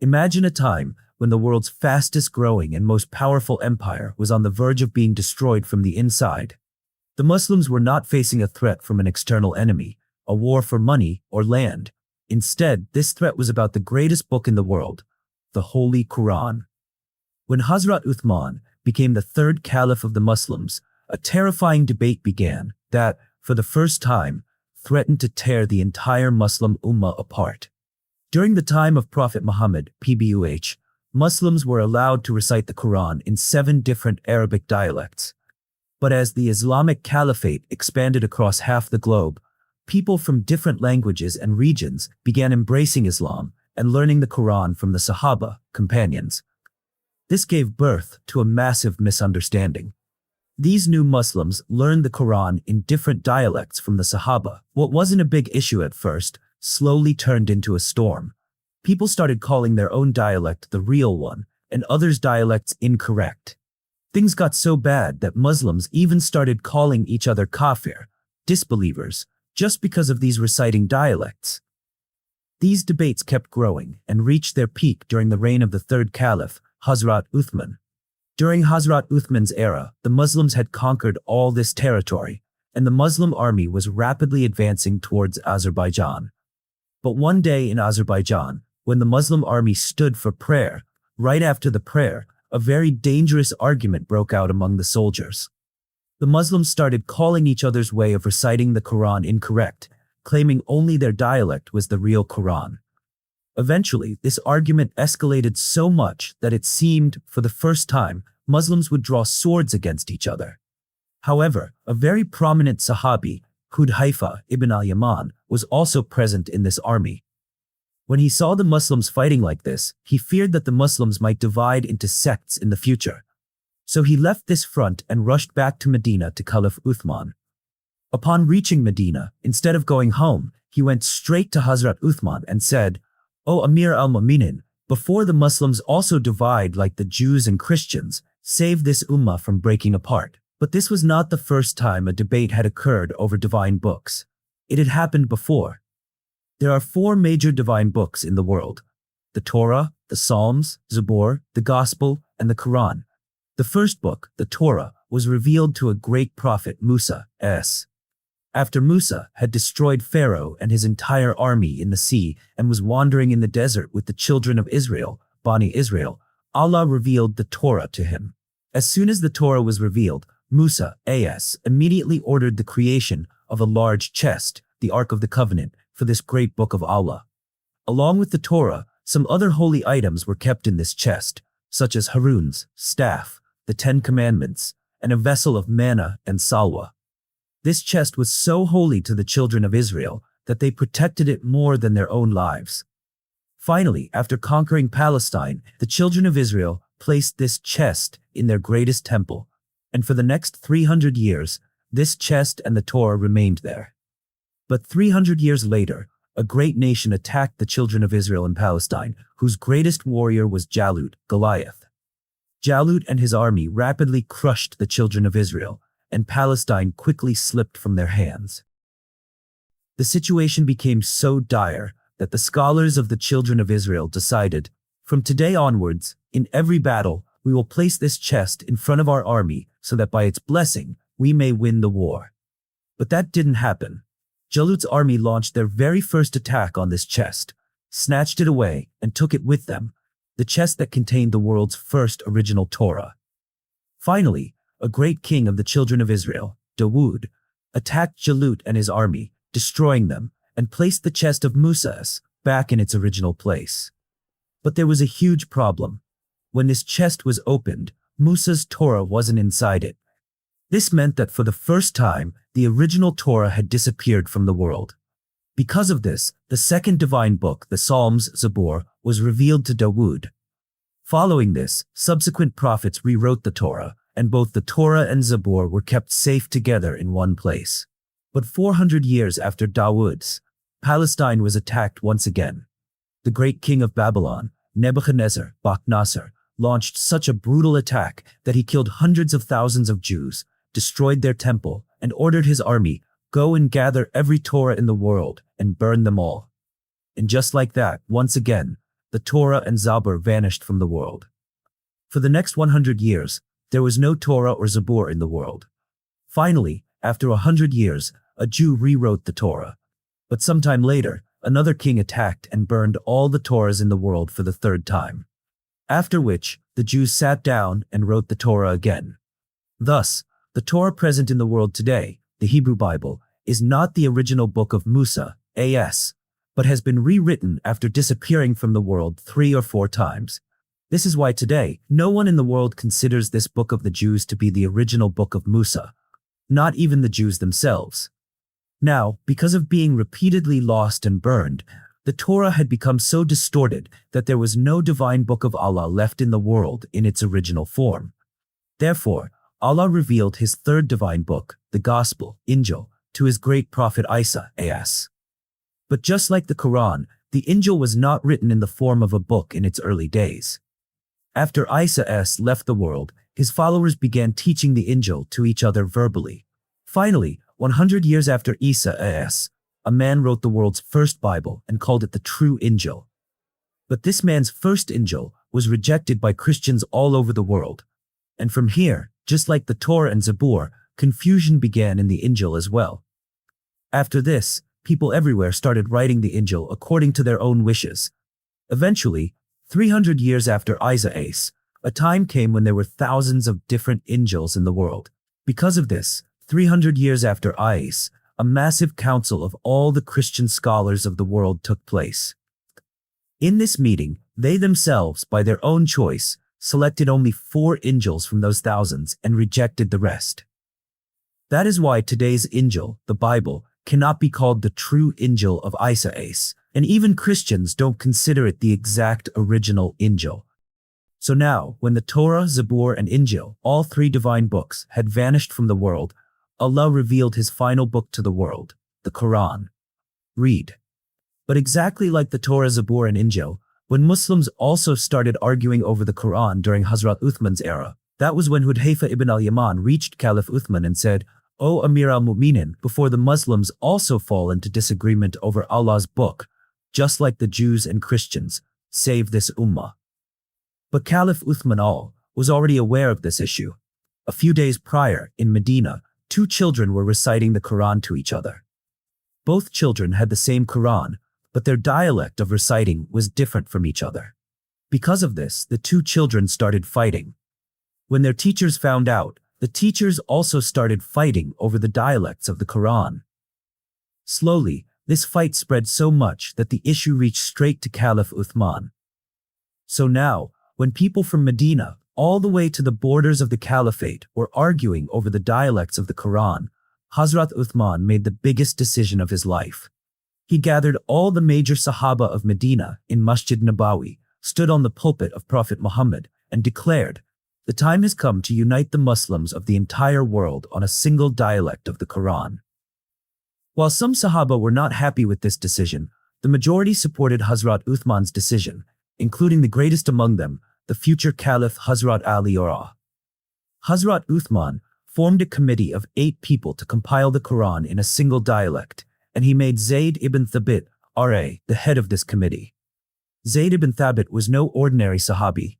Imagine a time when the world's fastest growing and most powerful empire was on the verge of being destroyed from the inside. The Muslims were not facing a threat from an external enemy, a war for money or land. Instead, this threat was about the greatest book in the world, the Holy Quran. When Hazrat Uthman became the third Caliph of the Muslims, a terrifying debate began that, for the first time, threatened to tear the entire Muslim Ummah apart. During the time of Prophet Muhammad, PBUH, Muslims were allowed to recite the Quran in 7 different Arabic dialects. But as the Islamic Caliphate expanded across half the globe, people from different languages and regions began embracing Islam and learning the Quran from the Sahaba, companions. This gave birth to a massive misunderstanding. These new Muslims learned the Quran in different dialects from the Sahaba. What wasn't a big issue at first slowly turned into a storm. People started calling their own dialect the real one, and others' dialects incorrect. Things got so bad that Muslims even started calling each other kafir, disbelievers, just because of these reciting dialects. These debates kept growing and reached their peak during the reign of the third Caliph, Hazrat Uthman. During Hazrat Uthman's era, the Muslims had conquered all this territory, and the Muslim army was rapidly advancing towards Azerbaijan. But one day in Azerbaijan, when the Muslim army stood for prayer, right after the prayer, a very dangerous argument broke out among the soldiers. The Muslims started calling each other's way of reciting the Quran incorrect, claiming only their dialect was the real Quran. Eventually, this argument escalated so much that it seemed, for the first time, Muslims would draw swords against each other. However, a very prominent Sahabi, Hudhayfah ibn al-Yaman, was also present in this army. When he saw the Muslims fighting like this, he feared that the Muslims might divide into sects in the future. So he left this front and rushed back to Medina to Caliph Uthman. Upon reaching Medina, instead of going home, he went straight to Hazrat Uthman and said, "O Amir al-Mu'minin, before the Muslims also divide like the Jews and Christians, save this ummah from breaking apart." But this was not the first time a debate had occurred over divine books. It had happened before. There are 4 major divine books in the world: the Torah, the Psalms, Zabur, the Gospel, and the Quran. The first book, the Torah, was revealed to a great prophet, Musa. After Musa had destroyed Pharaoh and his entire army in the sea and was wandering in the desert with the children of Israel, Bani Israel, Allah revealed the Torah to him. As soon as the Torah was revealed, Musa immediately ordered the creation of a large chest, the Ark of the Covenant, for this great book of Allah. Along with the Torah, some other holy items were kept in this chest, such as Harun's staff, the 10 Commandments, and a vessel of manna and salwa. This chest was so holy to the children of Israel that they protected it more than their own lives. Finally, after conquering Palestine, the children of Israel placed this chest in their greatest temple, and for the next 300 years, this chest and the Torah remained there. But 300 years later, a great nation attacked the children of Israel in Palestine, whose greatest warrior was Goliath. Jalut and his army rapidly crushed the children of Israel, and Palestine quickly slipped from their hands. The situation became so dire that the scholars of the children of Israel decided, from today onwards, in every battle, we will place this chest in front of our army so that by its blessing, we may win the war. But that didn't happen. Jalut's army launched their very first attack on this chest, snatched it away, and took it with them, the chest that contained the world's first original Torah. Finally, a great king of the children of Israel, Dawood, attacked Jalut and his army, destroying them, and placed the chest of Musa back in its original place. But there was a huge problem. When this chest was opened, Musa's Torah wasn't inside it. This meant that for the first time, the original Torah had disappeared from the world. Because of this, the second divine book, the Psalms, Zabur, was revealed to Dawood. Following this, subsequent prophets rewrote the Torah, and both the Torah and Zabur were kept safe together in one place. But 400 years after Dawood's, Palestine was attacked once again. The great king of Babylon, Nebuchadnezzar, Bakhnassar, launched such a brutal attack that he killed hundreds of thousands of Jews, destroyed their temple, and ordered his army, "Go and gather every Torah in the world and burn them all." And just like that, once again, the Torah and Zabur vanished from the world. For the next 100 years, there was no Torah or Zabur in the world. Finally, after 100 years, a Jew rewrote the Torah. But sometime later, another king attacked and burned all the Torahs in the world for the third time. After which, the Jews sat down and wrote the Torah again. Thus, the Torah present in the world today, the Hebrew Bible, is not the original book of Musa, AS, but has been rewritten after disappearing from the world 3 or 4 times. This is why today, no one in the world considers this book of the Jews to be the original book of Musa. Not even the Jews themselves. Now, because of being repeatedly lost and burned, the Torah had become so distorted that there was no divine book of Allah left in the world in its original form. Therefore, Allah revealed his third divine book, the Gospel, Injil, to his great prophet Isa, AS. But just like the Quran, the Injil was not written in the form of a book in its early days. After Isa S. left the world, his followers began teaching the Injil to each other verbally. Finally, 100 years after Isa A.S., a man wrote the world's first Bible and called it the true Injil. But this man's first Injil was rejected by Christians all over the world. And from here, just like the Torah and Zabur, confusion began in the Injil as well. After this, people everywhere started writing the Injil according to their own wishes. Eventually, 300 years after Isa A.S., a time came when there were thousands of different Injils in the world. Because of this, 300 years after Isa, a massive council of all the Christian scholars of the world took place. In this meeting, they themselves, by their own choice, selected only 4 Injils from those thousands and rejected the rest. That is why today's Injil, the Bible, cannot be called the true Injil of Isa A.S., and even Christians don't consider it the exact original Injil. So now, when the Torah, Zabur, and Injil, all 3 divine books, had vanished from the world, Allah revealed his final book to the world, the Quran. Read. But exactly like the Torah, Zabur, and Injil, when Muslims also started arguing over the Quran during Hazrat Uthman's era, that was when Hudhayfah ibn al-Yaman reached Caliph Uthman and said, "O Amir al-Mu'minin, before the Muslims also fall into disagreement over Allah's book, just like the Jews and Christians, save this Ummah." But Caliph Uthman was already aware of this issue. A few days prior, in Medina, 2 children were reciting the Quran to each other. Both children had the same Quran, but their dialect of reciting was different from each other. Because of this, the 2 children started fighting. When their teachers found out, the teachers also started fighting over the dialects of the Quran. Slowly, this fight spread so much that the issue reached straight to Caliph Uthman. So now, when people from Medina, all the way to the borders of the Caliphate, were arguing over the dialects of the Quran, Hazrat Uthman made the biggest decision of his life. He gathered all the major Sahaba of Medina in Masjid Nabawi, stood on the pulpit of Prophet Muhammad, and declared, "The time has come to unite the Muslims of the entire world on a single dialect of the Quran." While some Sahaba were not happy with this decision, the majority supported Hazrat Uthman's decision, including the greatest among them, the future Caliph Hazrat Ali. Hazrat Uthman formed a committee of 8 people to compile the Quran in a single dialect, and he made Zayd ibn Thabit, R.A., the head of this committee. Zayd ibn Thabit was no ordinary Sahabi.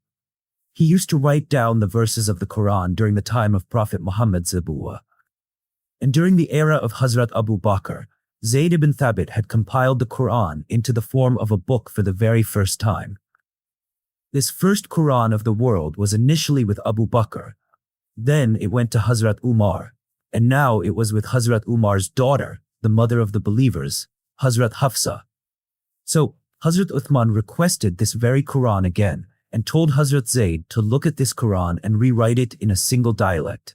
He used to write down the verses of the Quran during the time of Prophet Muhammad's Nubuwwah. And during the era of Hazrat Abu Bakr, Zayd ibn Thabit had compiled the Quran into the form of a book for the very first time. This first Quran of the world was initially with Abu Bakr, then it went to Hazrat Umar, and now it was with Hazrat Umar's daughter, the mother of the believers, Hazrat Hafsa. So, Hazrat Uthman requested this very Quran again, and told Hazrat Zayd to look at this Quran and rewrite it in a single dialect.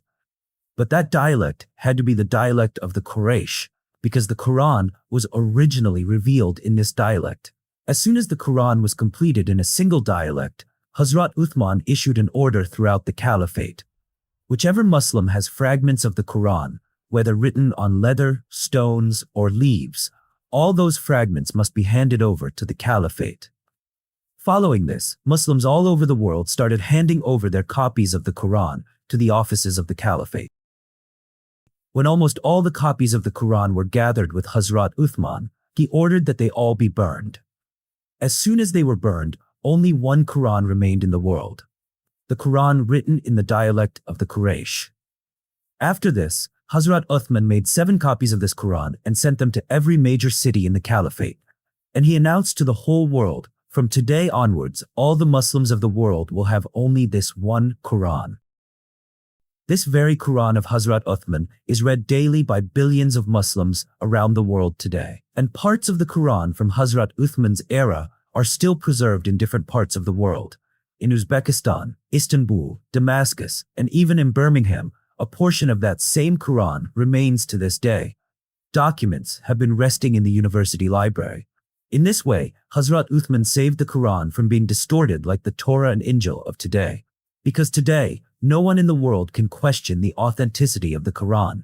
But that dialect had to be the dialect of the Quraysh, because the Quran was originally revealed in this dialect. As soon as the Quran was completed in a single dialect, Hazrat Uthman issued an order throughout the Caliphate. Whichever Muslim has fragments of the Quran, whether written on leather, stones, or leaves, all those fragments must be handed over to the Caliphate. Following this, Muslims all over the world started handing over their copies of the Quran to the offices of the Caliphate. When almost all the copies of the Quran were gathered with Hazrat Uthman, he ordered that they all be burned. As soon as they were burned, only one Quran remained in the world. The Quran written in the dialect of the Quraysh. After this, Hazrat Uthman made 7 copies of this Quran and sent them to every major city in the Caliphate. And he announced to the whole world, from today onwards, all the Muslims of the world will have only this one Quran. This very Quran of Hazrat Uthman is read daily by billions of Muslims around the world today. And parts of the Quran from Hazrat Uthman's era are still preserved in different parts of the world. In Uzbekistan, Istanbul, Damascus, and even in Birmingham, a portion of that same Quran remains to this day. Documents have been resting in the university library. In this way, Hazrat Uthman saved the Quran from being distorted like the Torah and Injil of today. Because today, no one in the world can question the authenticity of the Quran.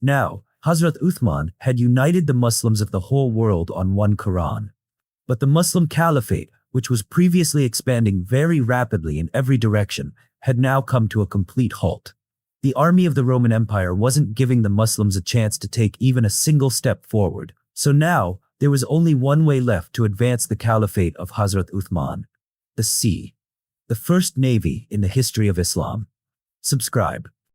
Now, Hazrat Uthman had united the Muslims of the whole world on one Quran. But the Muslim Caliphate, which was previously expanding very rapidly in every direction, had now come to a complete halt. The army of the Roman Empire wasn't giving the Muslims a chance to take even a single step forward. So now, there was only one way left to advance the Caliphate of Hazrat Uthman: the sea. The first navy in the history of Islam. Subscribe.